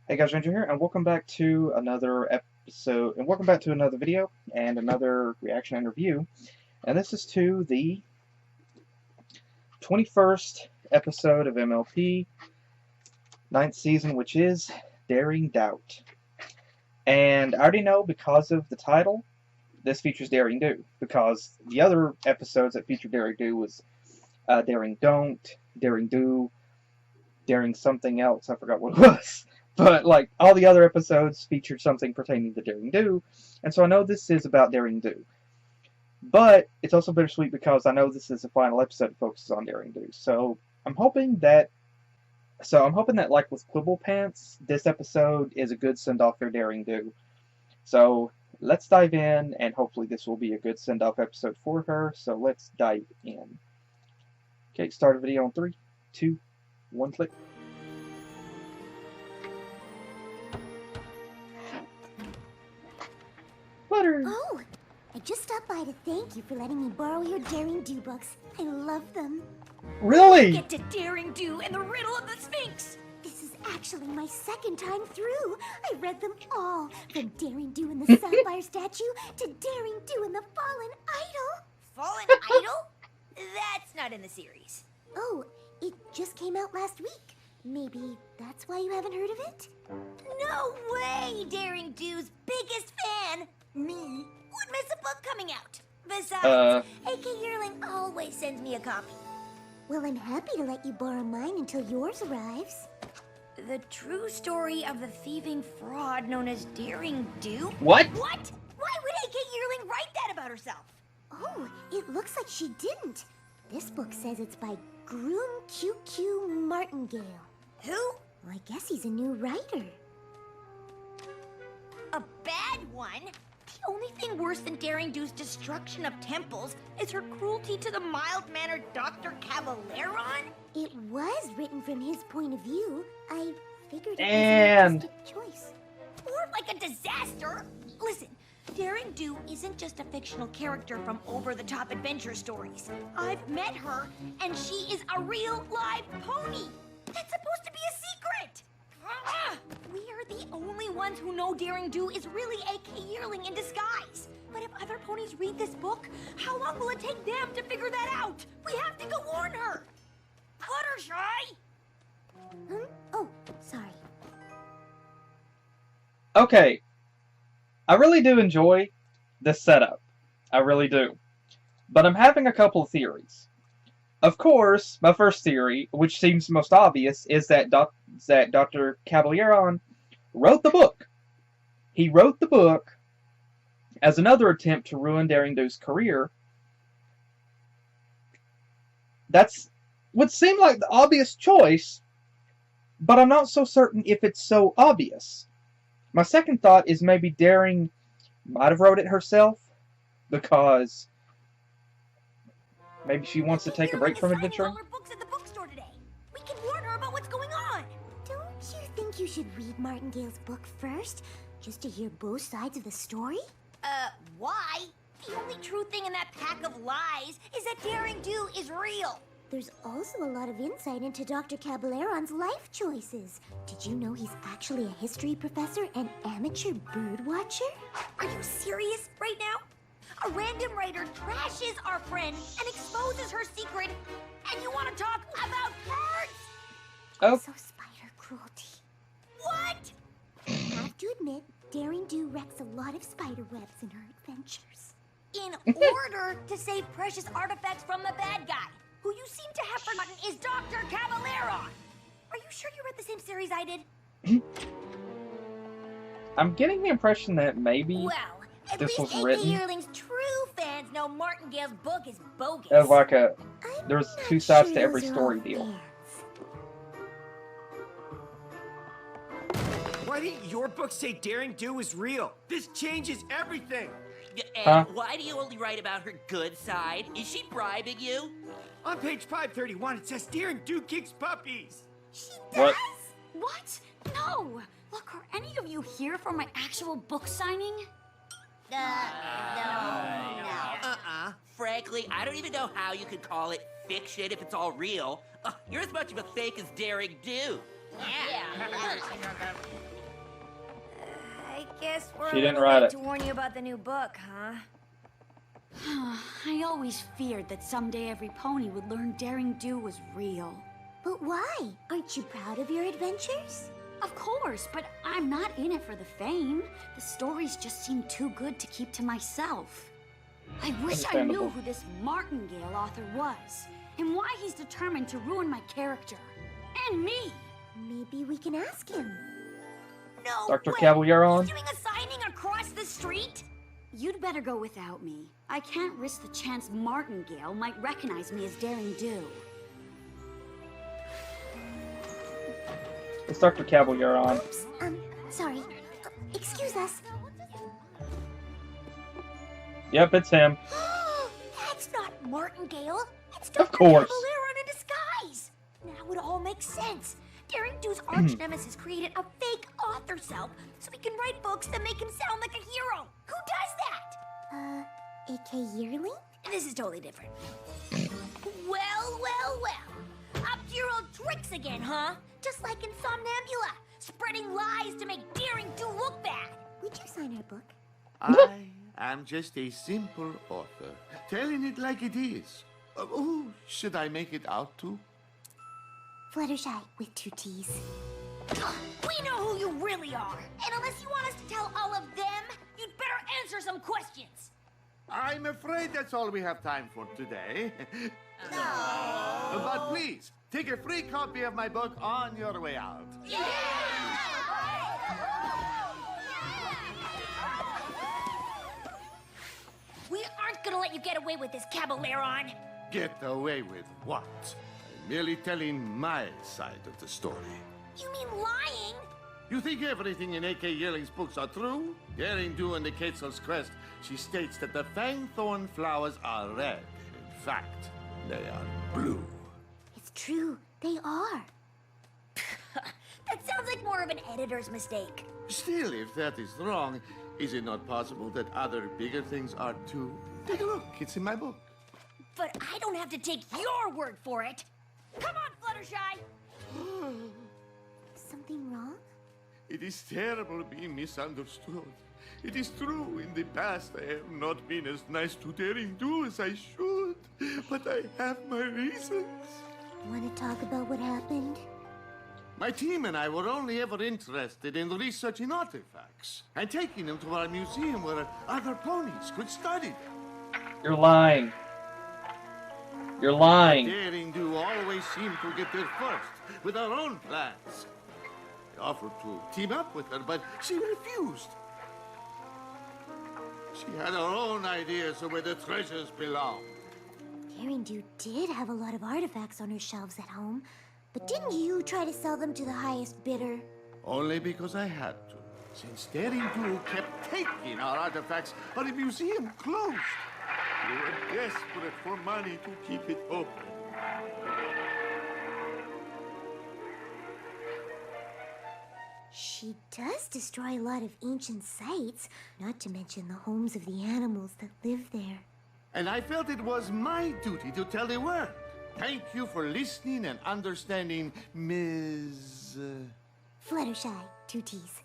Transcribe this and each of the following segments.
Hey guys, Ranger here, and welcome back to another episode, and welcome back to another video and another reaction and review. And this is to the 21st episode of MLP, 9th season, which is Daring Doubt. And I already know because of the title, this features Daring Do, because the other episodes that featured Daring Do was Daring Don't, Daring Do, Daring something else, I forgot what it was. But, like, all the other episodes featured something pertaining to Daring Do, and so I know this is about Daring Do. But it's also bittersweet because I know this is the final episode that focuses on Daring Do. So I'm hoping that, like with Quibble Pants, this episode is a good send-off for Daring Do. So let's dive in, and hopefully this will be a good send-off episode for her. So let's dive in. Okay, start a video on 3, 2, 1, click. Butter. Oh, I just stopped by to thank you for letting me borrow your Daring Do books. I love them. Really? Get to Daring Do and the Riddle of the Sphinx! This is actually my second time through. I read them all, from Daring Do and the Sapphire Statue to Daring Do and the Fallen Idol. Fallen Idol? That's not in the series. Oh, it just came out last week. Maybe that's why you haven't heard of it? No way! Daring Do's biggest fan, me, would miss a book coming out. Besides, AK Yearling always sends me a copy. Well, I'm happy to let you borrow mine until yours arrives. The true story of the thieving fraud known as Daring Do? What? What? Why would AK Yearling write that about herself? Oh, it looks like she didn't. This book says it's by Groom QQ Martingale. Who? Well, I guess he's a new writer. A bad one? The only thing worse than Daring Do's destruction of temples is her cruelty to the mild-mannered Dr. Cavalleron? It was written from his point of view. I figured it And- was an artistic choice. Or like a disaster? Listen, Daring Do isn't just a fictional character from over-the-top adventure stories. I've met her, and she is a real live pony. That's supposed to be a secret. We are the only ones who know Daring Do is really AK Yearling in disguise. But if other ponies read this book, how long will it take them to figure that out? We have to go warn her. Fluttershy! Oh, sorry. Okay, I really do enjoy this setup. I really do. But I'm having a couple of theories. Of course, my first theory, which seems most obvious, is that Dr. Caballeron wrote the book. He wrote the book as another attempt to ruin Daring Do's career. That's would seem like the obvious choice, but I'm not so certain if it's so obvious. My second thought is maybe Daring might have wrote it herself, because maybe she wants to take a break from adventuring. All her books at the bookstore today. We can warn her about what's going on. Don't you think you should read Martingale's book first, just to hear both sides of the story? Why? The only true thing in that pack of lies is that Daring Do is real. There's also a lot of insight into Dr. Caballeron's life choices. Did you know he's actually a history professor and amateur bird watcher? Are you serious right now? A random writer trashes our friend and exposes her secret, and you want to talk about birds? Oh, So spider cruelty. What? Have to admit, Daring Do wrecks a lot of spider webs in her adventures. In order to save precious artifacts from the bad guy, who you seem to have forgotten is Dr. Cavalleron. Are you sure you read the same series I did? I'm getting the impression that maybe Well, at this least was AK written- Yearling's true fans know Martingale's book is bogus. as like I'm there's not two sides sure to every those are story all deal. fans. Why didn't your book say Daring Do is real? This changes everything. And Huh? why do you only write about her good side? Is she bribing you? On page 531, it says Daring Do kicks puppies. She What? does? What? No! Look, are any of you here for my actual book signing? No. Frankly, I don't even know how you could call it fiction if it's all real. You're as much of a fake as Daring Do. Yeah. Guess we're She a didn't little write late it. to warn you about the new book, huh? I always feared that someday every pony would learn Daring Do was real. But why? Aren't you proud of your adventures? Of course, but I'm not in it for the fame. The stories just seem too good to keep to myself. I wish I knew Understandable. who this Martingale author was, and why he's determined to ruin my character. And me! Maybe we can ask him. No Dr. way. Caballeron? He's doing a signing across the street? You'd better go without me. I can't risk the chance Martingale might recognize me as Daring Do. It's Dr. Caballeron. Oops, sorry. Excuse us. Yep, it's him. That's not Martingale. It's Of Dr. course. Caballeron in disguise. Now it all makes sense. Daring Do's arch nemesis created a fake author self so he can write books that make him sound like a hero. Who does that? A.K. Yearling? This is totally different. Well, well, well. Up to your old tricks again, huh? Just like in Somnambula, spreading lies to make Daring Do look bad. Would you sign our book? I am just a simple author, telling it like it is. Who should I make it out to? Fluttershy with 2 T's. We know who you really are. And unless you want us to tell all of them, you'd better answer some questions. I'm afraid that's all we have time for today. But please, take a free copy of my book on your way out. We aren't gonna let you get away with this, Caballeron. Get away with what? I'm merely telling my side of the story. You mean lying? You think everything in A.K. Yearling's books are true? Daring Do in the Quetzal's Crest, she states that the fangthorn flowers are red. In fact, they are blue. It's true. They are. That sounds like more of an editor's mistake. Still, if that is wrong, is it not possible that other bigger things are too? Take a look, it's in my book. But I don't have to take your word for it. Come on, Fluttershy. Something wrong? It is terrible being misunderstood. It is true, in the past I have not been as nice to Daring Do as I should, but I have my reasons. Want to talk about what happened? My team and I were only ever interested in researching artifacts and taking them to our museum where other ponies could study them. You're lying. You're lying. Daring Do always seemed to get there first with her own plans. I offered to team up with her, but she refused. She had her own ideas of where the treasures belong. Daring Do did have a lot of artifacts on her shelves at home, but didn't you try to sell them to the highest bidder? Only because I had to. Since Daring Do kept taking our artifacts, our museum closed. We were desperate for money to keep it open. She does destroy a lot of ancient sites, not to mention the homes of the animals that live there. And I felt it was my duty to tell the world. Thank you for listening and understanding, Ms. Fluttershy, 2 T's.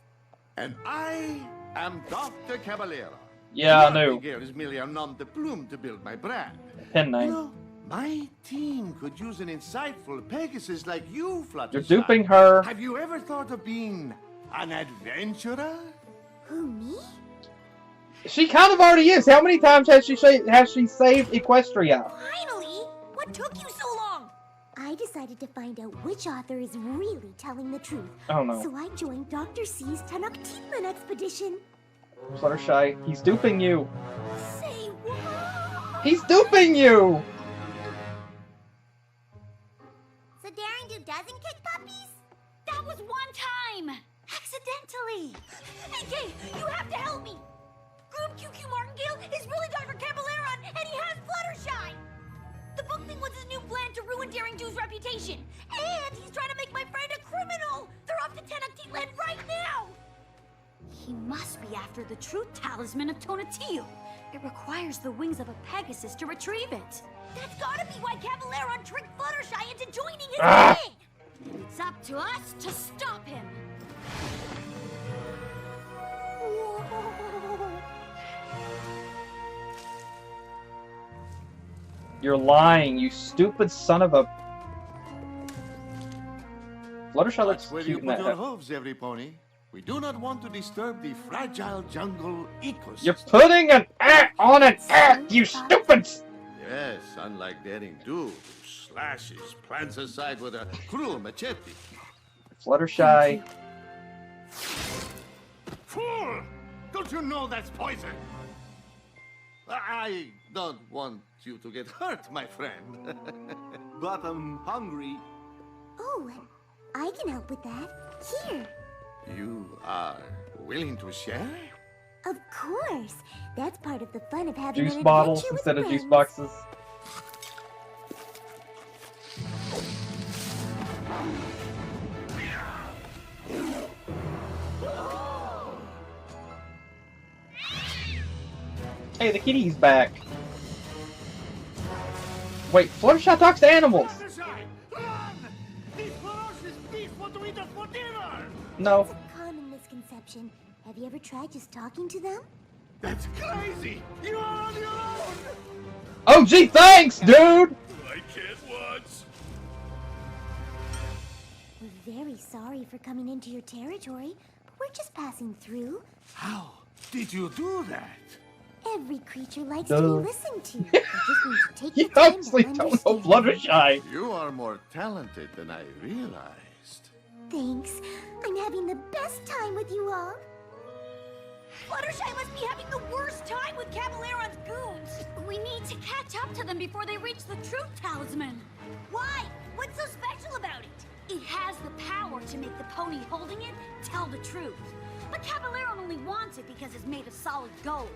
And I am Dr. Caballero. Yeah, I knew. Martingale is merely a nom de plume to build my brand. Pen You name. know, my team could use an insightful Pegasus like you, Fluttershy. You're duping her. Have you ever thought of being an adventurer? Who, me? She kind of already is. How many times has she saved Equestria? Finally! What took you so long? I decided to find out which author is really telling the truth. Oh no. So I joined Dr. C's Tenochtitlan expedition. Fluttershy, he's duping you. Say what? He's duping you! So Daring Do doesn't kick puppies? That was one time! Accidentally! Hey, Kay, you have to help me! Groom QQ Martingale is really Dr. Caballeron, and he has Fluttershy! The book thing was his new plan to ruin Daring Do's reputation. And he's trying to make my friend a criminal! They're off to Tenochtitlan right now! He must be after the true talisman of Tonatiuh. It requires the wings of a Pegasus to retrieve it. That's gotta be why Caballeron tricked Fluttershy into joining his Ah! gang! It's up to us to stop him. Whoa! You're lying, you stupid son of a... Fluttershy looks That's where cute you in put that. your hooves, every pony. We do not want to disturb the fragile jungle ecosystem. You're putting an on an you stupid... Yes, unlike Daring Do, who slashes plants aside with a cruel machete. Fluttershy. Fool! Don't you know that's poison? I don't want you to get hurt, my friend. But I'm hungry. Oh, I can help with that. Here. You are willing to share? Of course. That's part of the fun of having Juice an bottles adventure with instead of juice friends. boxes. Hey, the kitty's back. Wait, Fluttershy talks to animals. No. It's a common misconception. Have you ever tried just talking to them? That's crazy! You are on your own! Oh, gee, thanks, dude! I can't watch. We're very sorry for coming into your territory, but we're just passing through. How did you do that? Every creature likes Duh. to be listened to. You just need to take You the time obviously to don't know understand. Fluttershy. You are more talented than I realized. Thanks. I'm having the best time with you all. Fluttershy must be having the worst time with Caballeron's goons. We need to catch up to them before they reach the truth talisman. Why? What's so special about it? It has the power to make the pony holding it tell the truth. But Caballero only wants it because it's made of solid gold.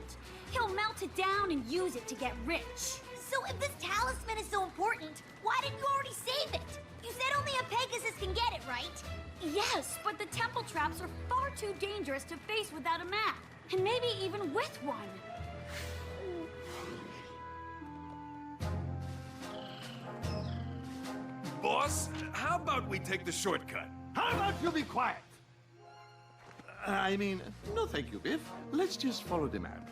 He'll melt it down and use it to get rich. So if this talisman is so important, why didn't you already save it? You said only a Pegasus can get it, right? Yes, but the temple traps are far too dangerous to face without a map. And maybe even with one. Boss, how about we take the shortcut? How about you be quiet? I mean, no thank you, Biff. Let's just follow the map.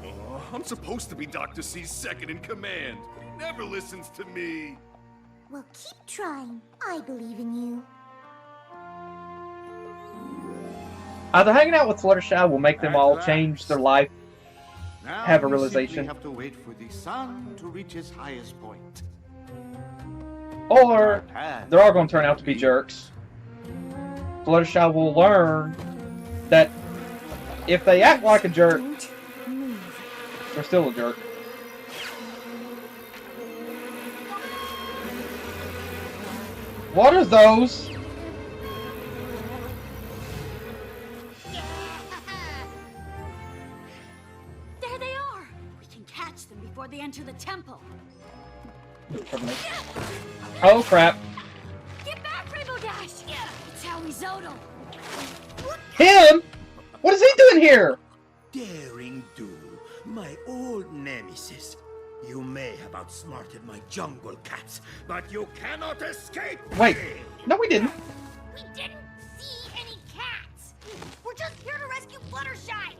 Oh, I'm supposed to be Dr. C's second in command. He never listens to me. Well, keep trying. I believe in you. Either hanging out with Fluttershy will make them all At change their last. life, Now have a we realization. simply have to wait for the sun to reach its highest point. or they're all going to turn out to be jerks. Fluttershy will learn that if they act like a jerk, they're still a jerk. What are those? There they are! We can catch them before they enter the temple. Oh crap. Get back, Rainbow Dash! It's how we Zodal. Him? What is he doing here? Daring Do, my old nemesis. You may have outsmarted my jungle cats, but you cannot escape Wait, me! no we didn't. We didn't see any cats. We're just here to rescue Fluttershy.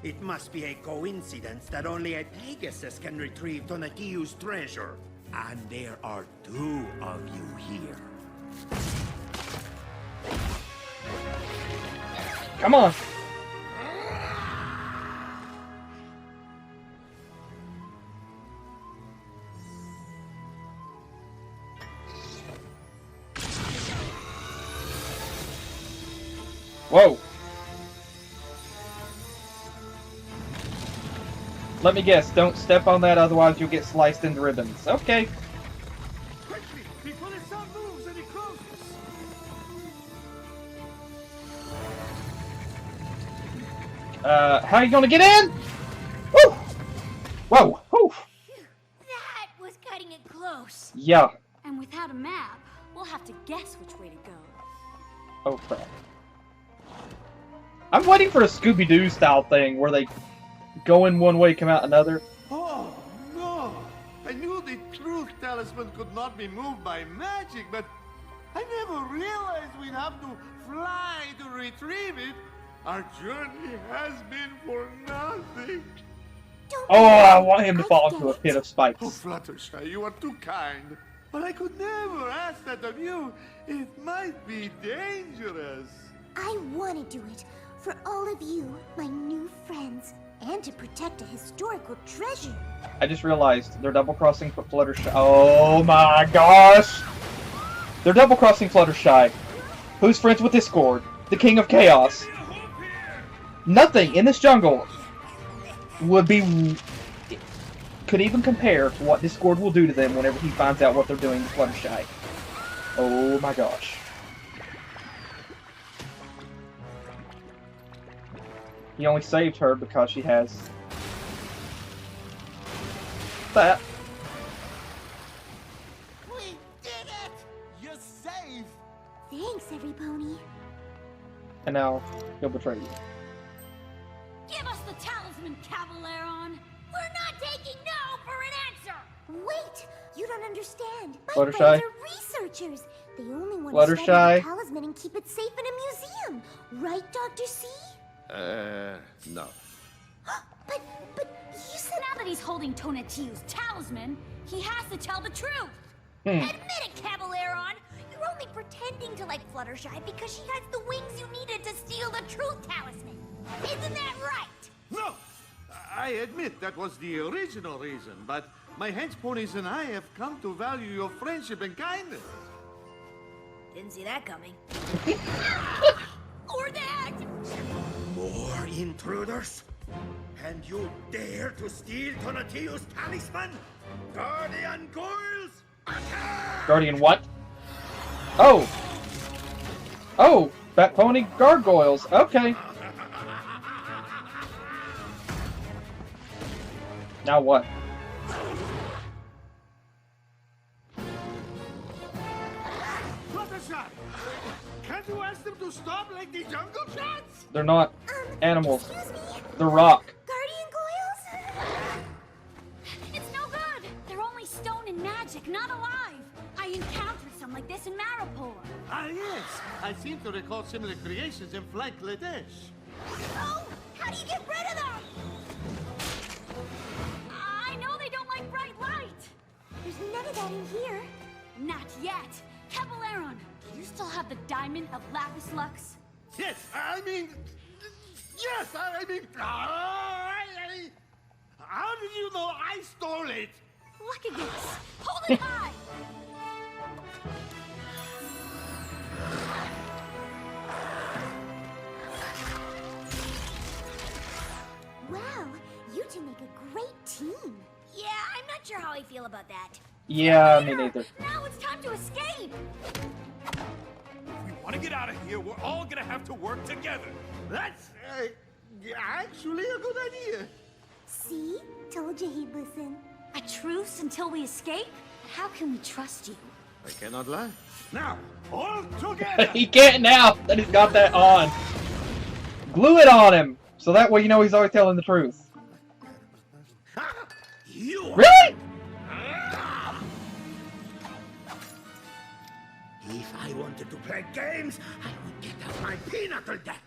It must be a coincidence that only a Pegasus can retrieve Donatello's treasure. And there are 2 of you here. Come on. Whoa. Let me guess, don't step on that, otherwise you'll get sliced into ribbons. Okay. Quickly, before the sun moves and it closes. How are you gonna get in? Woo! Whoa! Whew. That was cutting it close. Yeah. And without a map, we'll have to guess which way to go. Oh crap. I'm waiting for a Scooby-Doo style thing where they go in one way, come out another. Oh, no! I knew the truth talisman could not be moved by magic, but I never realized we'd have to fly to retrieve it. Our journey has been for nothing. Don't Oh, I worry, want him to fall get into a it. pit of Oh, spikes. Fluttershy, you are too kind. But I could never ask that of you. It might be dangerous. I want to do it for all of you, my new friends, and to protect a historical treasure. I just realized they're double-crossing Fluttershy. Oh my gosh! They're double-crossing Fluttershy. Who's friends with Discord? The King of Chaos. Nothing in this jungle could even compare to what Discord will do to them whenever he finds out what they're doing to Fluttershy. Oh my gosh. He only saved her because she has that. We did it! You're safe! Thanks, every pony. And now he'll betray you. Give us the talisman, Cavaleron. We're not taking no for an answer! Wait, you don't understand. My Fluttershy? friends are researchers. They only want to study Fluttershy? the talisman and keep it safe in a museum. Right, Dr. C? No. But you said... Now that he's holding Tonatiuh's talisman, he has to tell the truth. Admit it, Cavaleron! You're only pretending to like Fluttershy because she has the wings you needed to steal the truth talisman. Isn't that right? No! I admit that was the original reason, but my hench ponies and I have come to value your friendship and kindness. Didn't see that coming. Or that! More intruders? And you dare to steal Tonatiuh's talisman? Guardian Goils! Attack! Guardian what? Oh! Oh! Fat Pony Gargoyles. Okay. Now what? Fluttershy! Can't you ask them to stop like the jungle cats? They're not animals. Excuse me? They're rock. Guardian Goyles? It's no good. They're only stone and magic, not alive. I encountered some like this in Maripor. Ah, yes. I seem to recall similar creations in Flight Ladesh. Oh! How do you get rid of them? I know they don't like bright light. There's none of that in here. Not yet. Cavaleron, do you still have the diamond of Lapis Lux? Yes, I mean... Yes, I mean... How did you know I stole it? Look at this. Hold it high. Wow, you two make a great team. Yeah, I'm not sure how I feel about that. Yeah, me neither. Now it's time to escape. If we want to get out of here, we're all gonna have to work together. That's actually a good idea. See? Told you he'd listen. A truce until we escape? How can we trust you? I cannot lie. Now, all together! He can't now that he's got that on. Glue it on him, so that way you know he's always telling the truth. You Really? If I wanted to play games, I would get out my pinnacle deck.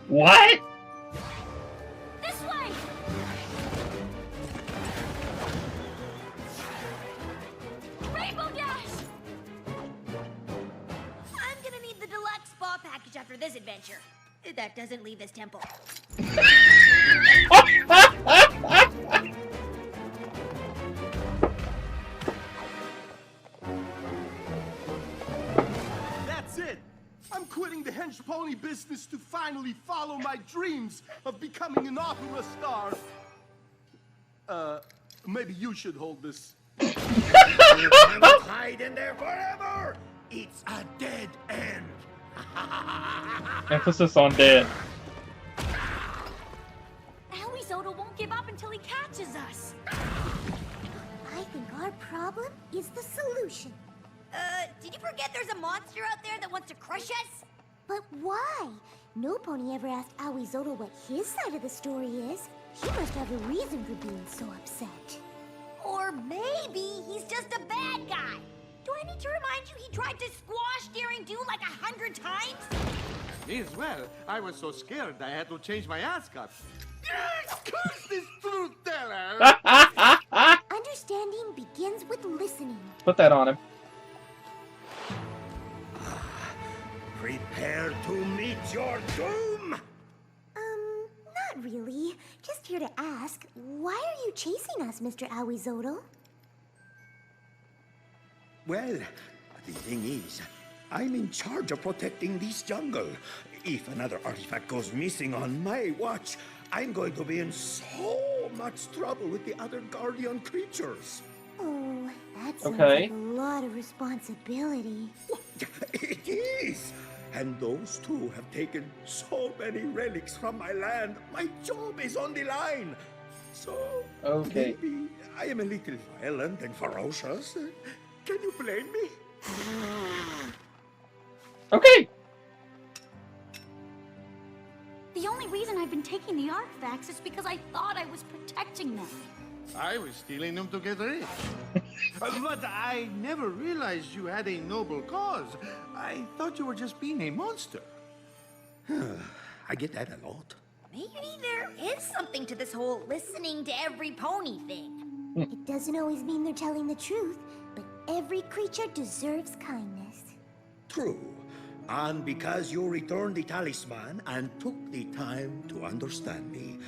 What? This way! Rainbow Dash! I'm gonna need the deluxe spa package after this adventure. If that doesn't leave this temple. That's it. I'm quitting the hench pony business to finally follow my dreams of becoming an opera star. Maybe you should hold this. You cannot hide in there forever. It's a dead end. Emphasis on dead. Aoizoto won't give up until he catches us. I think our problem is the solution. Did you forget there's a monster out there that wants to crush us? But why? No pony ever asked Aoizoto what his side of the story is. He must have a reason for being so upset. Or maybe he's just a bad guy. Do I need to remind you he tried to squash Daring Do like 100 times? Me as well. I was so scared I had to change my ascot. Curse this truth teller! Understanding begins with listening. Put that on him. Prepare to meet your doom! Not really. Just here to ask, why are you chasing us, Mr. Aoizotl? Well, the thing is, I'm in charge of protecting this jungle. If another artifact goes missing on my watch, I'm going to be in so much trouble with the other guardian creatures. Oh, that sounds Okay. like a lot of responsibility. It is! And those two have taken so many relics from my land. My job is on the line. So, Okay. maybe I am a little violent and ferocious. Can you blame me? Okay. The only reason I've been taking the artifacts is because I thought I was protecting them. I was stealing them to get rich. But I never realized you had a noble cause. I thought you were just being a monster. I get that a lot. Maybe there is something to this whole listening to every pony thing. It doesn't always mean they're telling the truth, but every creature deserves kindness. True. And because you returned the talisman and took the time to understand me,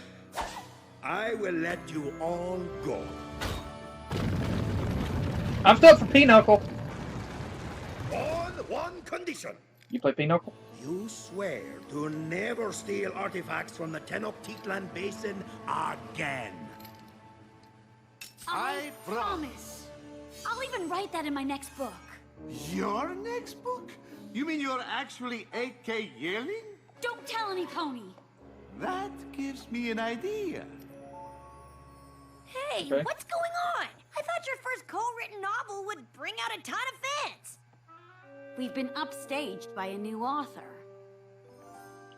I will let you all go. I'm stuck for Pinochle. On one condition. You play Pinochle? You swear to never steal artifacts from the Tenochtitlan Basin again. I promise. I'll even write that in my next book. Your next book? You mean you're actually 8K yearling? Don't tell any pony. That gives me an idea. Hey, Okay. what's going on? I thought your first co-written novel would bring out a ton of fans. We've been upstaged by a new author.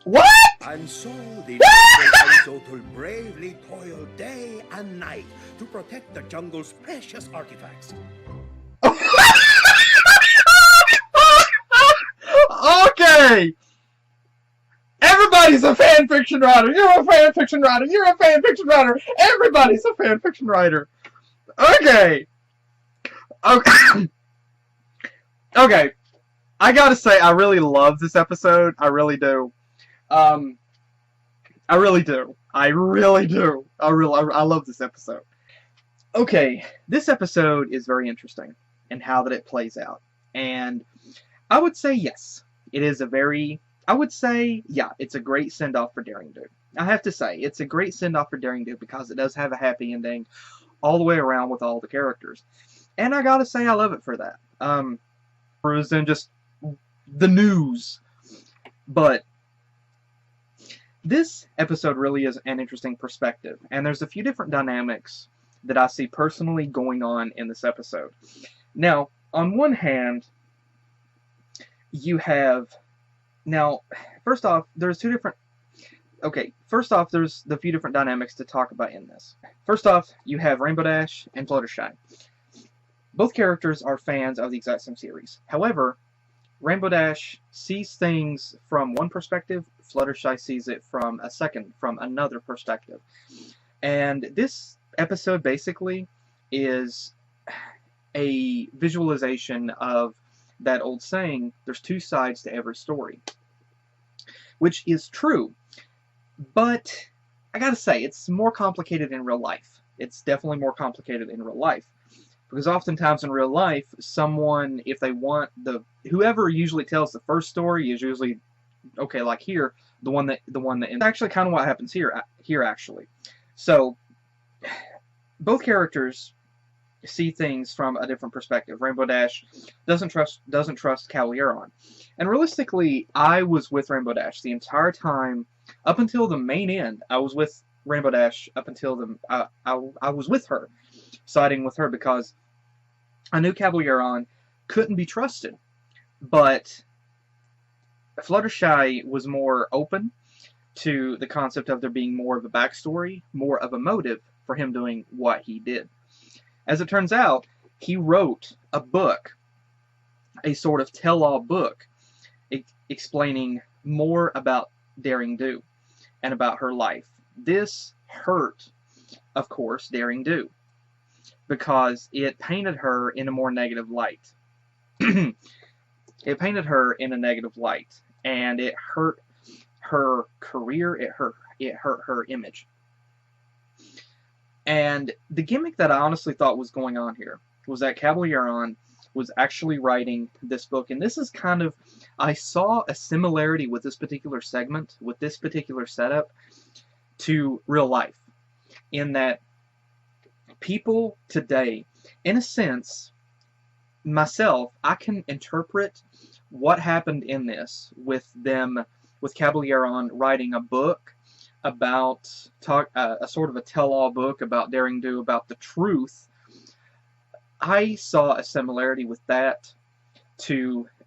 What? And so the Reuploaded bravely toil day and night to protect the jungle's precious artifacts. Okay. Everybody's a fan fiction writer. You're a fan fiction writer. You're a fan fiction writer. Everybody's a fan fiction writer. Okay. Okay. Okay. I gotta say, I really love this episode. I really do. I really do. I really do. I love this episode. Okay, this episode is very interesting in how that it plays out. And I would say yes. It is a very... I would say, yeah, it's a great send-off for Daring Do. I have to say, it's a great send-off for Daring Do because it does have a happy ending all the way around with all the characters. And I gotta say, I love it for that. And just the news. But this episode really is an interesting perspective. And there's a few different dynamics that I see personally going on in this episode. Now, on one hand, you have... Now, first off, there's two different... Okay, first off, there's the few different dynamics to talk about in this. First off, you have Rainbow Dash and Fluttershy. Both characters are fans of the exact same series. However, Rainbow Dash sees things from one perspective, Fluttershy sees it from another perspective. And this episode basically is a visualization of that old saying, there's two sides to every story. Which is true. But I gotta say, it's more complicated in real life. It's definitely more complicated in real life. Because oftentimes in real life, someone, if they want whoever usually tells the first story is usually, okay, like here, the one that, it's actually kind of what happens here actually. So, both characters see things from a different perspective. Rainbow Dash doesn't trust Caliaron. And realistically, I was with Rainbow Dash the entire time, up until the main end. I was with Rainbow Dash up until I was with her, siding with her, because I knew Caliaron couldn't be trusted. But Fluttershy was more open to the concept of there being more of a backstory, more of a motive for him doing what he did. As it turns out, he wrote a book, a sort of tell-all book, explaining more about Daring Do and about her life. This hurt, of course, Daring Do, because it painted her in a more negative light. It painted her in a negative light, and it hurt her career. It hurt her image. And the gimmick that I honestly thought was going on here was that Caballeron was actually writing this book, and this is kind of, I saw a similarity with this particular segment, with this particular setup, to real life, in that people today, in a sense, myself, I can interpret what happened in this with Caballeron writing a book about a sort of a tell-all book about Daring Do, about the truth. I saw a similarity with that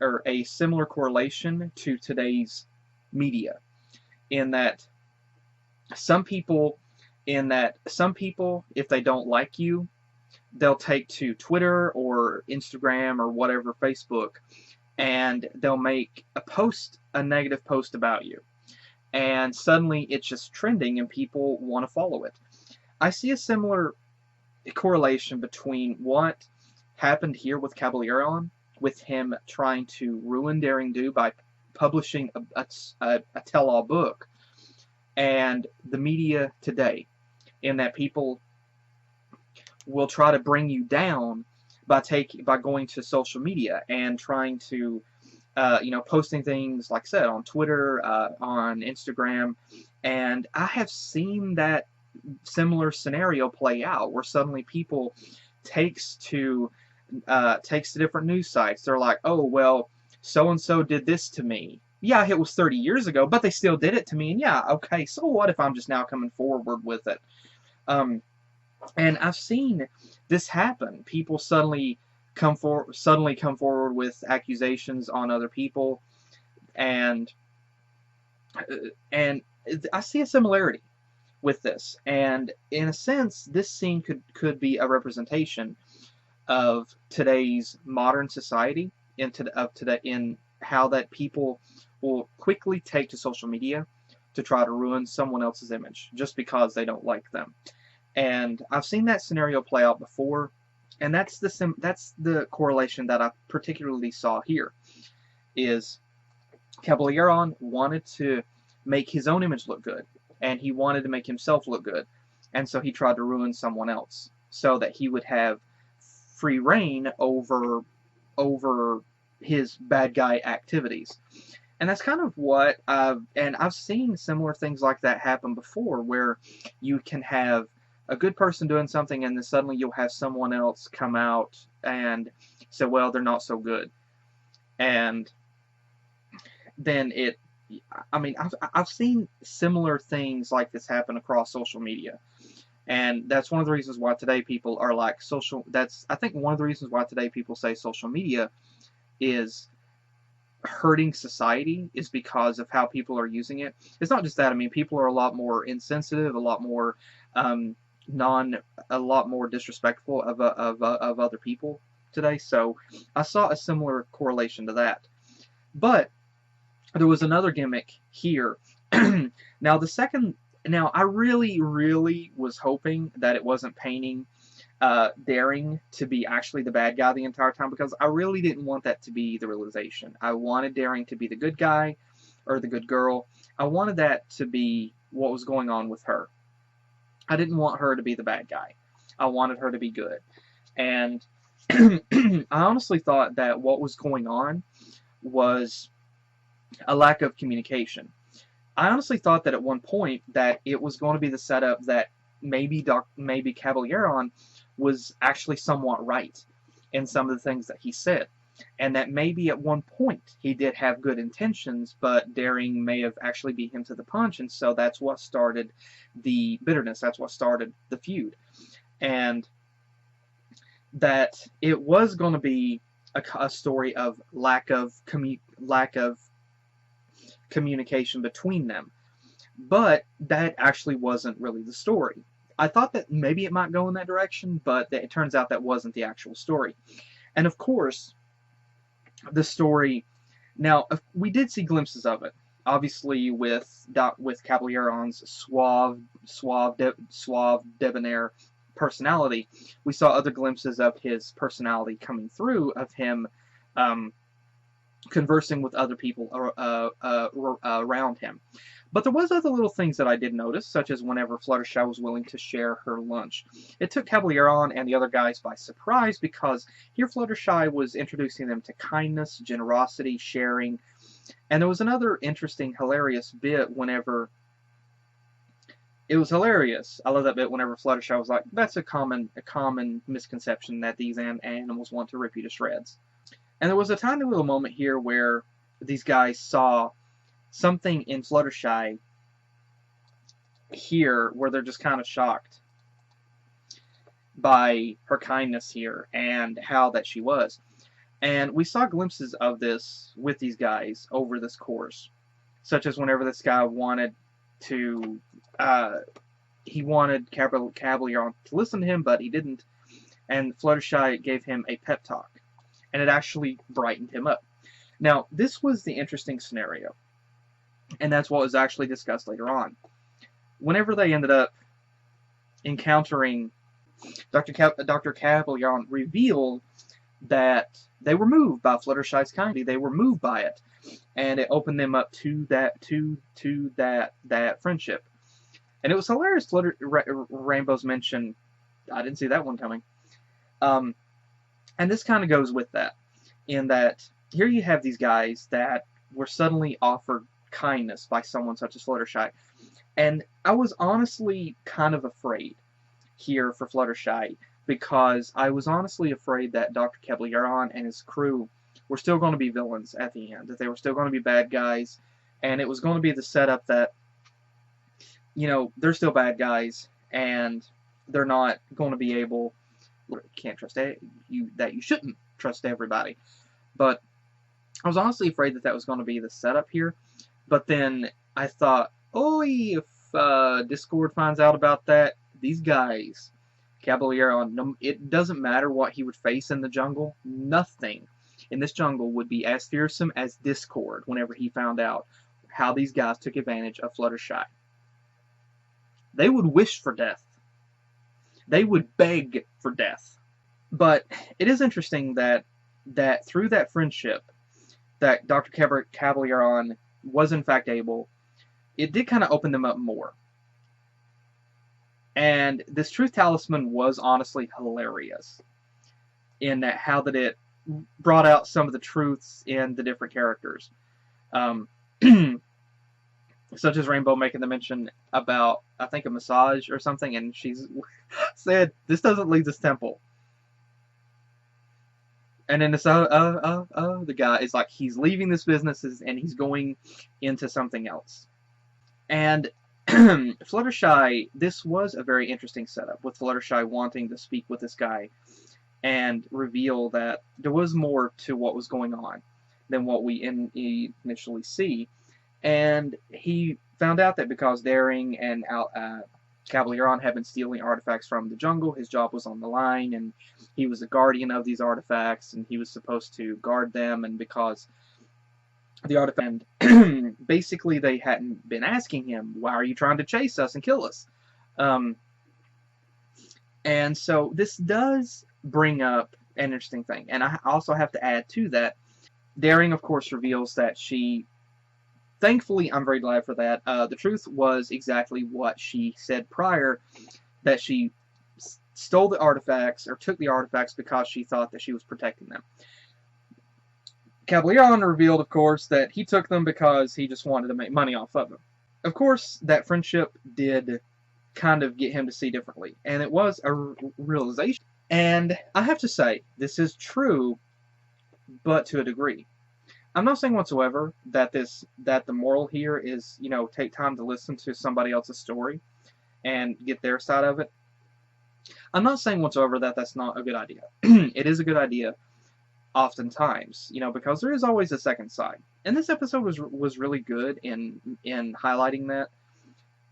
or a similar correlation to today's media, in that some people, if they don't like you, they'll take to Twitter or Instagram or whatever, Facebook, and they'll make a negative post about you. And suddenly it's just trending and people want to follow it. I see a similar correlation between what happened here with Caballeron, with him trying to ruin Daring Do by publishing a tell-all book, and the media today, in that people will try to bring you down by going to social media and trying to posting things, like I said, on Twitter, on Instagram, and I have seen that similar scenario play out, where suddenly people takes to different news sites. They're like, oh, well, so-and-so did this to me. Yeah, it was 30 years ago, but they still did it to me, and yeah, okay, so what if I'm just now coming forward with it? And I've seen this happen. People suddenly come forward with accusations on other people, and I see a similarity with this. And in a sense, this scene could be a representation of today's modern society, in how that people will quickly take to social media to try to ruin someone else's image just because they don't like them. And I've seen that scenario play out before, and that's the correlation that I particularly saw here. Is Caballeron wanted to make his own image look good, and he wanted to make himself look good, and so he tried to ruin someone else so that he would have free reign over his bad guy activities. And that's kind of what I've seen similar things like that happen before, where you can have a good person doing something, and then suddenly you'll have someone else come out and say, well, they're not so good. And then I've seen similar things like this happen across social media. And that's one of the reasons why today people are like I think one of the reasons why today people say social media is hurting society is because of how people are using it. It's not just that. I mean, people are a lot more insensitive, a lot more disrespectful of other people today. So I saw a similar correlation to that. But there was another gimmick here. Now I really, really was hoping that it wasn't painting Daring to be actually the bad guy the entire time, because I really didn't want that to be the realization. I wanted Daring to be the good guy, or the good girl. I wanted that to be what was going on with her. I didn't want her to be the bad guy. I wanted her to be good. And I honestly thought that what was going on was a lack of communication. I honestly thought that at one point that it was going to be the setup that maybe Caballeron was actually somewhat right in some of the things that he said, and that maybe at one point he did have good intentions, but Daring may have actually beat him to the punch, and so that's what started the bitterness, that's what started the feud, and that it was going to be a story of lack of communication between them. But that actually wasn't really the story. I thought that maybe it might go in that direction, but it turns out that wasn't the actual story. And of course, the story, now we did see glimpses of it. obviously with Caballeron's suave, debonair personality, we saw other glimpses of his personality coming through, of him conversing with other people around him. But there was other little things that I did notice, such as whenever Fluttershy was willing to share her lunch. It took Caballeron and the other guys by surprise, because here Fluttershy was introducing them to kindness, generosity, sharing. And there was another interesting, hilarious bit whenever... It was hilarious. I love that bit whenever Fluttershy was like, that's a common misconception that these animals want to rip you to shreds. And there was a tiny little moment here where these guys saw something in Fluttershy here where they're just kind of shocked by her kindness here and how that she was. And we saw glimpses of this with these guys over this course, such as whenever this guy wanted to, he wanted Caballeron to listen to him, but he didn't, and Fluttershy gave him a pep talk, and it actually brightened him up. Now, this was the interesting scenario, and that's what was actually discussed later on. Whenever they ended up encountering Dr. Caballeron revealed that they were moved by Fluttershy's kindness. They were moved by it, and it opened them up to that friendship. And it was hilarious. Rainbow's mention, I didn't see that one coming. And this kind of goes with that, in that here you have these guys that were suddenly offered kindness by someone such as Fluttershy, and I was honestly kind of afraid here for Fluttershy, because I was honestly afraid that Dr. Caballeron and his crew were still going to be villains at the end, that they were still going to be bad guys, and it was going to be the setup that, you know, they're still bad guys, and they're not going to be able, can't trust you, that you shouldn't trust everybody. But I was honestly afraid that that was going to be the setup here, but then I thought, oh, if Discord finds out about that, these guys, Caballeron, it doesn't matter what he would face in the jungle, nothing in this jungle would be as fearsome as Discord whenever he found out how these guys took advantage of Fluttershy. They would wish for death. They would beg for death. But it is interesting that through that friendship that Dr. Caballeron was in fact able, it did kind of open them up more. And this Truth Talisman was honestly hilarious in that how that it brought out some of the truths in the different characters. Such as Rainbow making the mention about, I think, a massage or something, and she's said, this doesn't leave this temple. And then the guy is like, he's leaving this business and he's going into something else. And Fluttershy, this was a very interesting setup, with Fluttershy wanting to speak with this guy and reveal that there was more to what was going on than what we initially see. And he found out that because Daring and Caballeron had been stealing artifacts from the jungle, his job was on the line, and he was the guardian of these artifacts, and he was supposed to guard them, and because the artifact, and basically they hadn't been asking him, why are you trying to chase us and kill us? And so this does bring up an interesting thing. And I also have to add to that, Daring, of course, reveals that she, thankfully, I'm very glad for that, the truth was exactly what she said prior, that she stole the artifacts, or took the artifacts because she thought that she was protecting them. Caballeron revealed, of course, that he took them because he just wanted to make money off of them. Of course, that friendship did kind of get him to see differently, and it was a realization. And I have to say, this is true, but to a degree. I'm not saying whatsoever that the moral here is, you know, take time to listen to somebody else's story and get their side of it. I'm not saying whatsoever that that's not a good idea. It is a good idea, oftentimes, you know, because there is always a second side. And this episode was really good in highlighting that,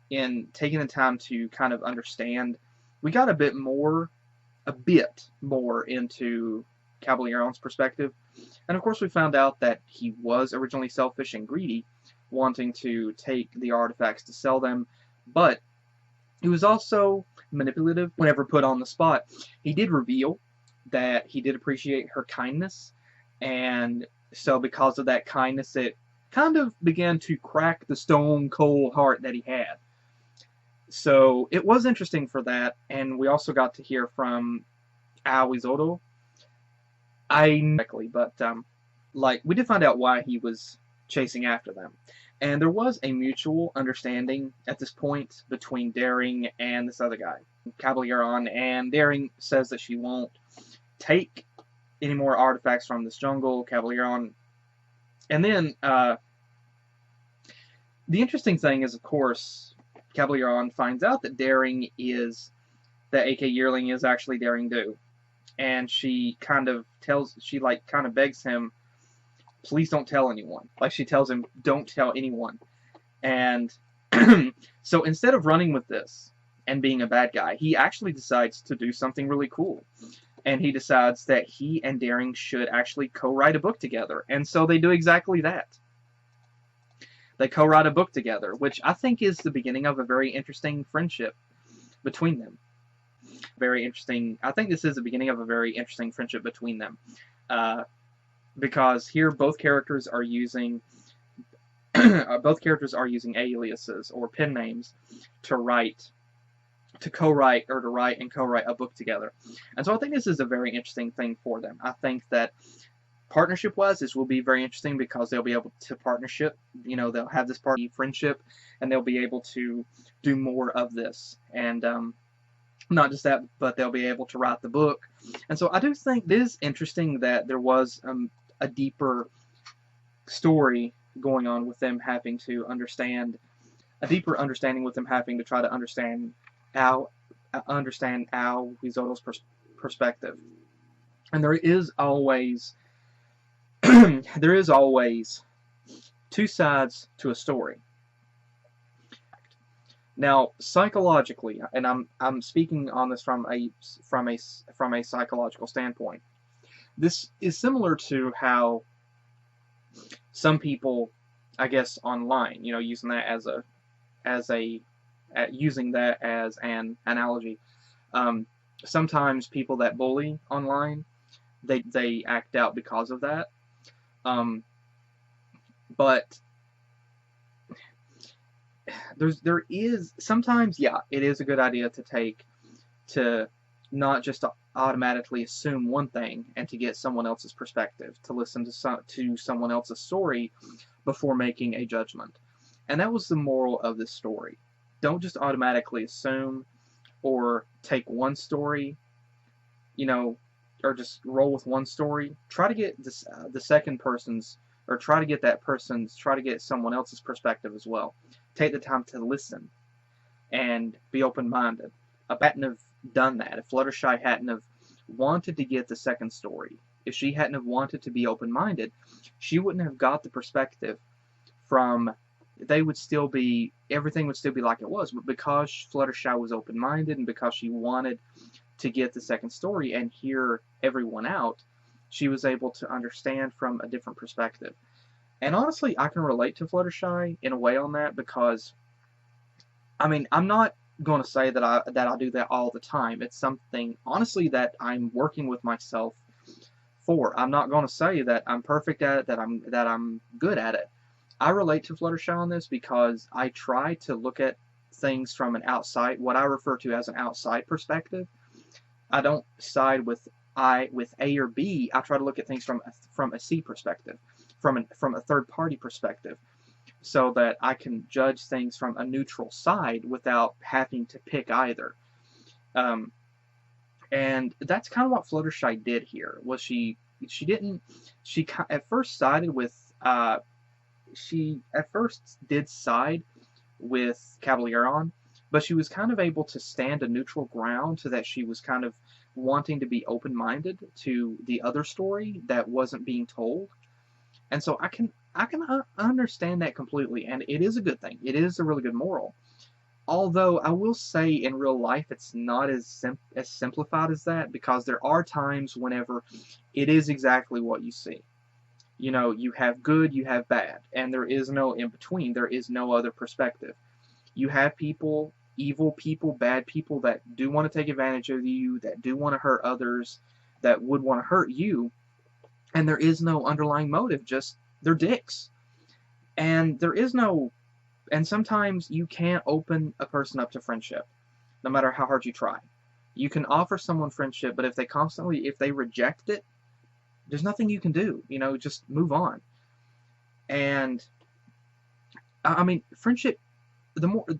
in taking the time to kind of understand. We got a bit more into Caballeron's perspective, and of course we found out that he was originally selfish and greedy, wanting to take the artifacts to sell them, but he was also manipulative whenever put on the spot. He did reveal that he did appreciate her kindness, and so because of that kindness, it kind of began to crack the stone cold heart that he had. So it was interesting for that, and we also got to hear from Aoizoto. But like, we did find out why he was chasing after them. And there was a mutual understanding at this point between Daring and this other guy, Caballeron, and Daring says that she won't take any more artifacts from this jungle, Caballeron. And then, the interesting thing is, of course, Caballeron finds out that Daring is, that AK Yearling is actually Daring Do. And she kind of begs him, please don't tell anyone. Like, she tells him, don't tell anyone. And so instead of running with this and being a bad guy, he actually decides to do something really cool. And he decides that he and Daring should actually co-write a book together. And so they do exactly that. They co-write a book together, which I think is the beginning of a very interesting friendship between them. Very interesting. I think this is the beginning of a very interesting friendship between them. Because here both characters are using aliases or pen names to write and co-write a book together. And so I think this is a very interesting thing for them. I think that partnership-wise, this will be very interesting because they'll be able to partnership. You know, they'll have this friendship, and they'll be able to do more of this. And not just that, but they'll be able to write the book. And so I do think it is interesting that there was a deeper story going on with them having to understand, a deeper understanding with them having to try to understand Aoizoto's perspective. And there is always two sides to a story. Now, psychologically, and I'm speaking on this from a psychological standpoint. This is similar to how some people, I guess, online, you know, using that as an analogy. Sometimes people that bully online, they act out because of that. But there is sometimes, yeah, it is a good idea to not just automatically assume one thing and to get someone else's perspective, to listen to someone else's story before making a judgment. And that was the moral of this story. Don't just automatically assume or take one story, you know, or just roll with one story. Try to get the second person's, or try to get someone else's perspective as well. Take the time to listen and be open-minded. If hadn't have done that, if Fluttershy hadn't have wanted to get the second story, if she hadn't have wanted to be open-minded, she wouldn't have got the perspective from, everything would still be like it was. But because Fluttershy was open-minded and because she wanted to get the second story and hear everyone out, she was able to understand from a different perspective. And honestly, I can relate to Fluttershy in a way on that, because, I mean, I'm not going to say that I do that all the time. It's something, honestly, that I'm working with myself for. I'm not going to say that I'm perfect at it, that I'm good at it. I relate to Fluttershy on this because I try to look at things from an outside, what I refer to as an outside perspective. I don't side with A or B. I try to look at things from a C perspective, from a third-party perspective, so that I can judge things from a neutral side without having to pick either. And that's kind of what Fluttershy did here. Was she at first sided with she at first did side with Caballeron, but she was kind of able to stand a neutral ground, so that she was kind of wanting to be open-minded to the other story that wasn't being told. And so I can understand that completely, and it is a good thing. It is a really good moral. Although I will say in real life it's not as simplified as that, because there are times whenever it is exactly what you see. You know, you have good, you have bad, and there is no in between. There is no other perspective. You have people, evil people, bad people that do want to take advantage of you, that do want to hurt others, that would want to hurt you, and there is no underlying motive, just they're dicks. And there is no, and sometimes you can't open a person up to friendship, no matter how hard you try. You can offer someone friendship, but if they reject it, there's nothing you can do. You know, just move on. And I mean, friendship. The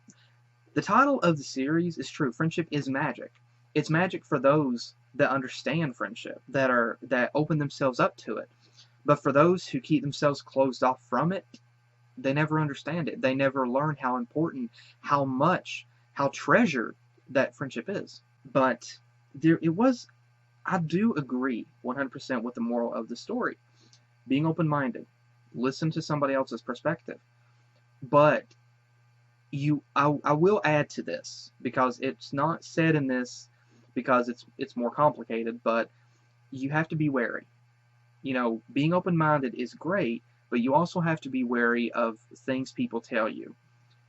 title of the series is true. Friendship is magic. It's magic for those that understand friendship, that open themselves up to it. But for those who keep themselves closed off from it, they never understand it. They never learn how important, how treasured that friendship is. But I do agree 100% with the moral of the story. Being open-minded, listen to somebody else's perspective. But I will add to this, because it's not said in this, because it's more complicated, but you have to be wary. You know, being open-minded is great, but you also have to be wary of things people tell you.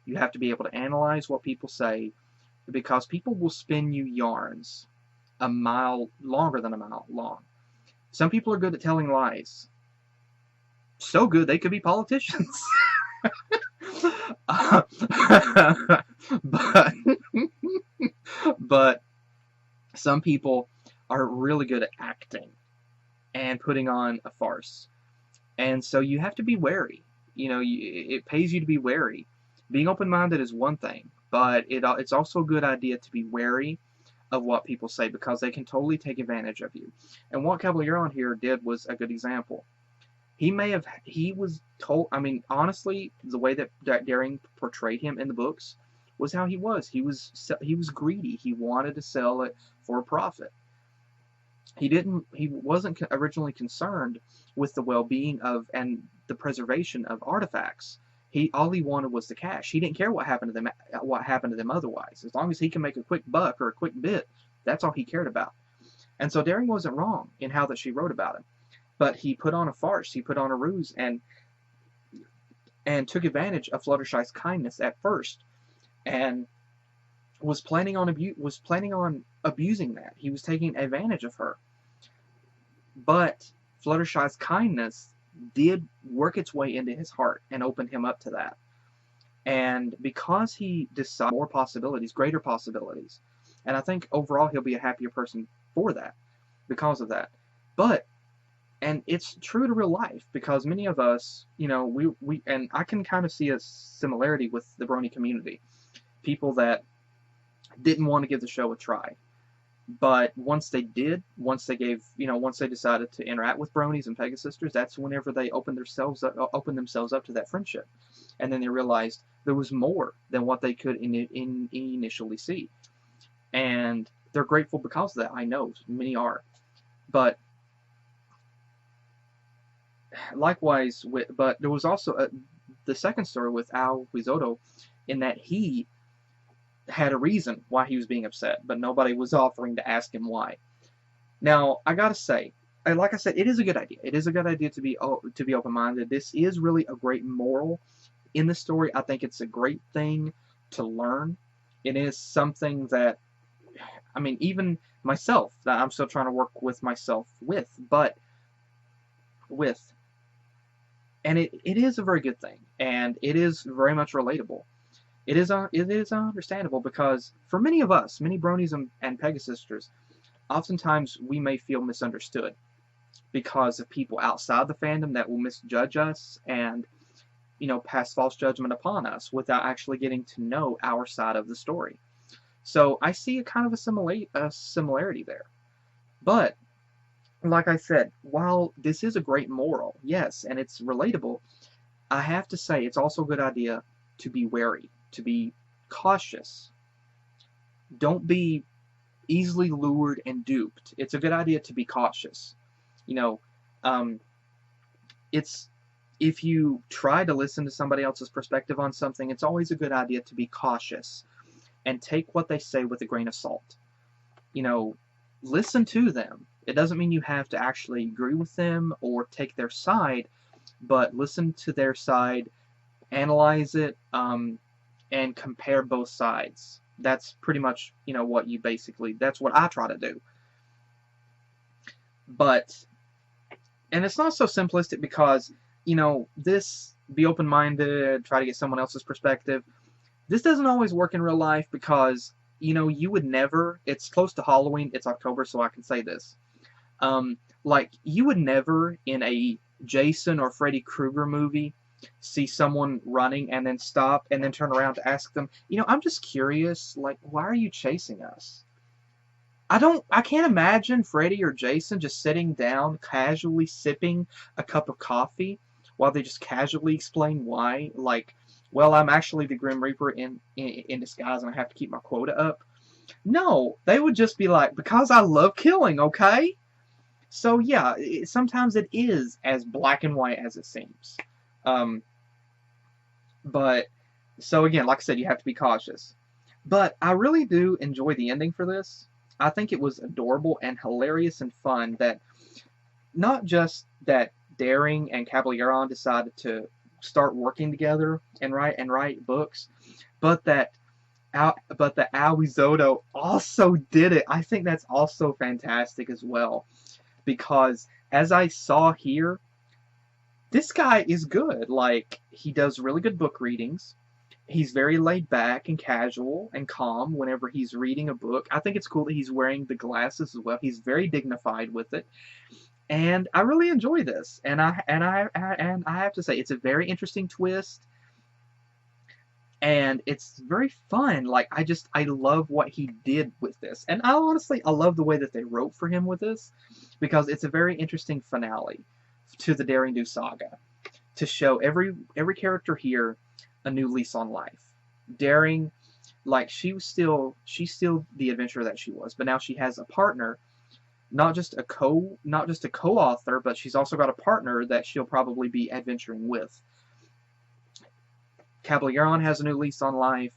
You have to be able to analyze what people say, because people will spin you yarns a mile longer than a mile long. Some people are good at telling lies. So good they could be politicians. But some people are really good at acting and putting on a farce. And so you have to be wary. You know, it pays you to be wary. Being open-minded is one thing, but it's also a good idea to be wary of what people say, because they can totally take advantage of you. And what Caballero here did was a good example. He was told, I mean, honestly, the way that Daring portrayed him in the books was how he was. He was greedy. He wanted to sell it for a profit. He wasn't originally concerned with the well-being of and the preservation of artifacts. All he wanted was the cash. He didn't care what happened to them otherwise. As long as he can make a quick buck or a quick bit, that's all he cared about. And so Daring wasn't wrong in how that she wrote about him. But he put on a farce, he put on a ruse, and took advantage of Fluttershy's kindness at first, and was planning on abusing that. He was taking advantage of her. But Fluttershy's kindness did work its way into his heart and opened him up to that. And because he decided more possibilities, greater possibilities, and I think overall he'll be a happier person for that, because of that. And it's true to real life, because many of us, you know, and I can kind of see a similarity with the Brony community. People that didn't want to give the show a try. But once they decided to interact with Bronies and Pegasisters, that's whenever they opened themselves up to that friendship. And then they realized there was more than what they could initially see. And they're grateful because of that. I know many are. But likewise, but there was also the second story with Ao Risotto, in that he had a reason why he was being upset, but nobody was offering to ask him why. Now, I gotta say, like I said, it is a good idea. It is a good idea to be open-minded. This is really a great moral in the story. I think it's a great thing to learn. It is something that, I mean, even myself, that I'm still trying to work with myself with, and it is a very good thing, and it is very much relatable. It is understandable, because for many of us, many Bronies and Pegasisters, oftentimes we may feel misunderstood because of people outside the fandom that will misjudge us and, you know, pass false judgment upon us without actually getting to know our side of the story. So I see a kind of a similarity there. But like I said, while this is a great moral, yes, and it's relatable, I have to say it's also a good idea to be wary, to be cautious. Don't be easily lured and duped. It's a good idea to be cautious. You know, if you try to listen to somebody else's perspective on something, it's always a good idea to be cautious and take what they say with a grain of salt. You know, listen to them. It doesn't mean you have to actually agree with them or take their side, but listen to their side, analyze it, and compare both sides. That's pretty much, you know, what you basically, that's what I try to do. But, and it's not so simplistic because, you know, this, be open-minded, try to get someone else's perspective. This doesn't always work in real life because, you know, you would never, it's close to Halloween, it's October, so I can say this. Like, you would never, in a Jason or Freddy Krueger movie, see someone running and then stop and then turn around to ask them, you know, I'm just curious, like, why are you chasing us? I can't imagine Freddy or Jason just sitting down, casually sipping a cup of coffee while they just casually explain why. Like, well, I'm actually the Grim Reaper in disguise and I have to keep my quota up. No, they would just be like, because I love killing, okay? So yeah, sometimes it is as black and white as it seems. But, so again, like I said, you have to be cautious. But I really do enjoy the ending for this. I think it was adorable and hilarious and fun that not just that Daring and Caballeron decided to start working together and write books, but that Aoizotto also did it. I think that's also fantastic as well, because as I saw here, this guy is good. Like, he does really good book readings. He's very laid back and casual and calm whenever he's reading a book. I think it's cool that he's wearing the glasses as well. He's very dignified with it. And I really enjoy this. And I have to say, it's a very interesting twist. And it's very fun. Like, I love what he did with this. And I love the way that they wrote for him with this, because it's a very interesting finale to the Daring Do saga, to show every character here a new lease on life. Daring, like, she's still the adventurer that she was, but now she has a partner, not just a co-author, but she's also got a partner that she'll probably be adventuring with. Caballeron has a new lease on life,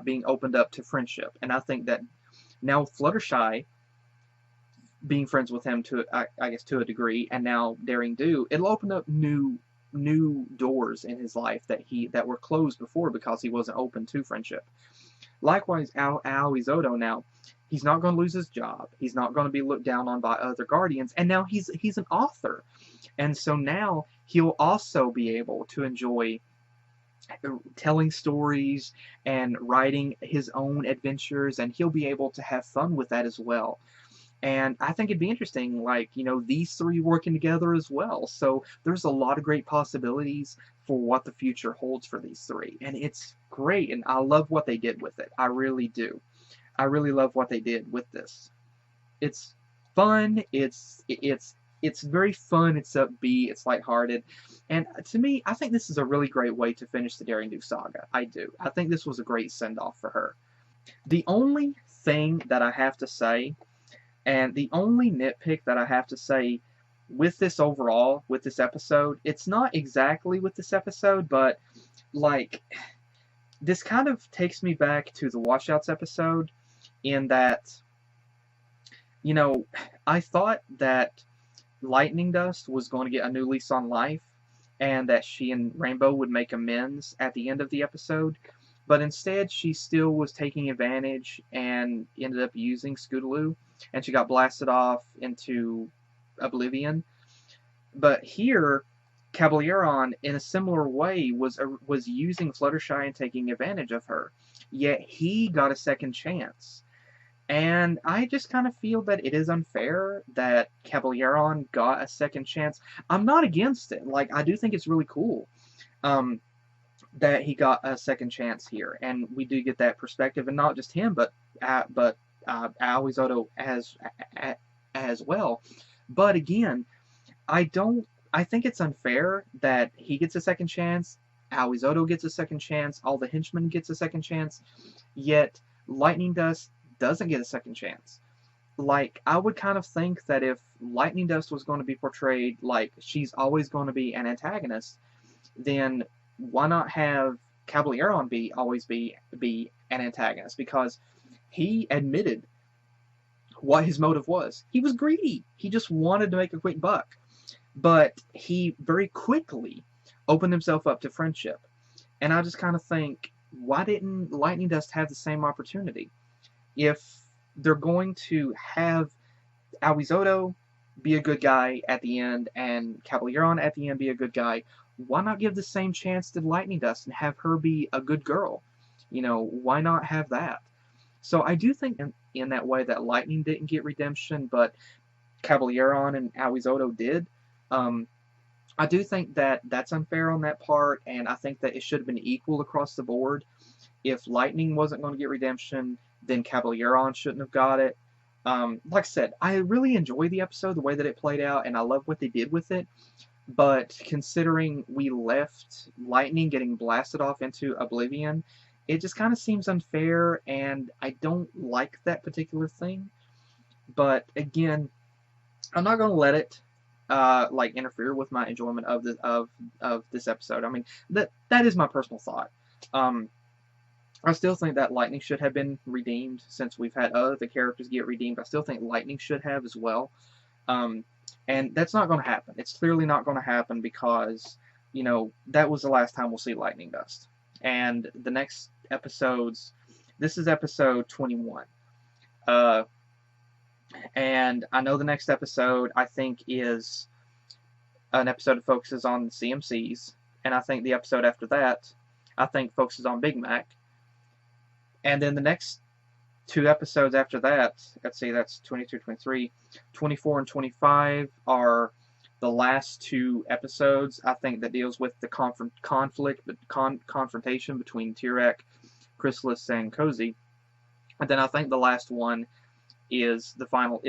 being opened up to friendship, and I think that now Fluttershy being friends with him to, I guess, to a degree, and now Daring Do, it'll open up new doors in his life that were closed before because he wasn't open to friendship. Likewise, Aoizotto now, he's not going to lose his job. He's not going to be looked down on by other guardians, and now he's an author, and so now he'll also be able to enjoy telling stories and writing his own adventures, and he'll be able to have fun with that as well. And I think it'd be interesting, like, you know, these three working together as well. So there's a lot of great possibilities for what the future holds for these three. And it's great, and I love what they did with it. I really do. I really love what they did with this. It's fun, it's very fun, it's upbeat, it's lighthearted. And to me, I think this is a really great way to finish the Daring Do saga. I do. I think this was a great send-off for her. The only thing that I have to say, and the only nitpick that I have to say with this overall, with this episode, it's not exactly with this episode, but, like, this kind of takes me back to the Washouts episode, in that, you know, I thought that Lightning Dust was going to get a new lease on life, and that she and Rainbow would make amends at the end of the episode, but instead she still was taking advantage and ended up using Scootaloo, and she got blasted off into oblivion. But here, Caballeron, in a similar way, was using Fluttershy and taking advantage of her, yet he got a second chance. And I just kind of feel that it is unfair that Caballeron got a second chance. I'm not against it. Like, I do think it's really cool that he got a second chance here, and we do get that perspective, and not just him, but Aoizotto as well. But again, I think it's unfair that he gets a second chance, Aoizotto gets a second chance, all the henchmen gets a second chance, yet Lightning Dust doesn't get a second chance. Like, I would kind of think that if Lightning Dust was going to be portrayed like she's always going to be an antagonist, then why not have Caballeron always be an antagonist? Because he admitted what his motive was. He was greedy. He just wanted to make a quick buck. but he very quickly opened himself up to friendship. And I just kind of think, why didn't Lightning Dust have the same opportunity? If they're going to have Awizoto be a good guy at the end and Caballeron at the end be a good guy, why not give the same chance to Lightning Dust and have her be a good girl? You know, why not have that? So I do think in that way that Lightning didn't get redemption, but Caballeron and Awizoto did. I do think that that's unfair on that part, and I think that it should have been equal across the board. If Lightning wasn't going to get redemption, then Caballeron shouldn't have got it. Like I said, I really enjoyed the episode, the way that it played out, and I love what they did with it. But considering we left Lightning getting blasted off into oblivion, it just kind of seems unfair, and I don't like that particular thing. But again, I'm not going to let it like interfere with my enjoyment of this episode. I mean, that is my personal thought. I still think that Lightning should have been redeemed, since we've had other characters get redeemed. I still think Lightning should have as well. And that's not going to happen. It's clearly not going to happen because, you know, that was the last time we'll see Lightning Dust. And the next episodes, this is episode 21. And I know the next episode, I think, is an episode that focuses on CMCs. And I think the episode after that, I think, focuses on Big Mac. And then the next 2 episodes after that, let's see, that's 22, 23, 24, and 25 are the last 2 episodes, I think, that deals with the confrontation between Tirek, Chrysalis, and Cozy. And then I think the last one is the final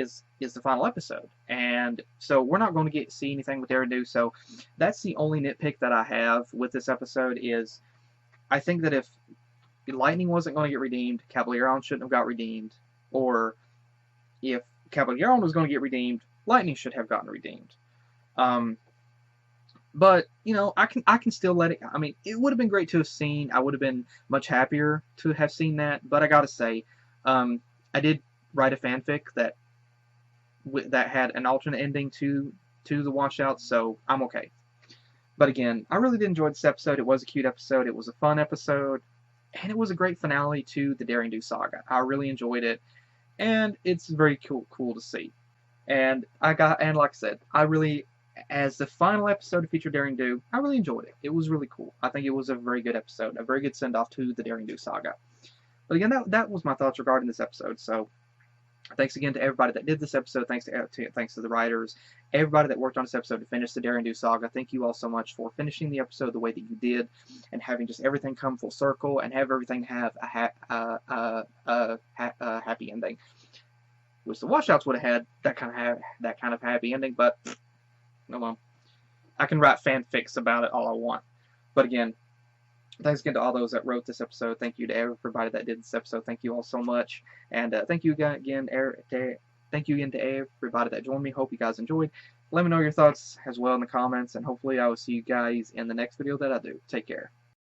episode. And so we're not going to see anything with Eridu. So that's the only nitpick that I have with this episode is I think that if Lightning wasn't going to get redeemed, Caballeron shouldn't have got redeemed, or if Caballeron was going to get redeemed, Lightning should have gotten redeemed. But you know, I can still let it. I mean, it would have been great to have seen. I would have been much happier to have seen that. But I gotta say, I did write a fanfic that had an alternate ending to the washout, so I'm okay. But again, I really did enjoy this episode. It was a cute episode. It was a fun episode. And it was a great finale to the Daring Do saga. I really enjoyed it, and it's very cool to see. And like I said, I really, as the final episode to feature Daring Do, I really enjoyed it. It was really cool. I think it was a very good episode, a very good send-off to the Daring Do saga. But again, that was my thoughts regarding this episode. So thanks again to everybody that did this episode. Thanks to the writers, everybody that worked on this episode to finish the Daring Do saga. Thank you all so much for finishing the episode the way that you did, and having just everything come full circle, and have everything have a happy ending. Which the washouts would have had that kind of happy ending, but no, well, I can write fanfics about it all I want. But again, thanks again to all those that wrote this episode. Thank you to everybody that did this episode. Thank you all so much. And thank you again to everybody that joined me. Hope you guys enjoyed. Let me know your thoughts as well in the comments. And hopefully I will see you guys in the next video that I do. Take care.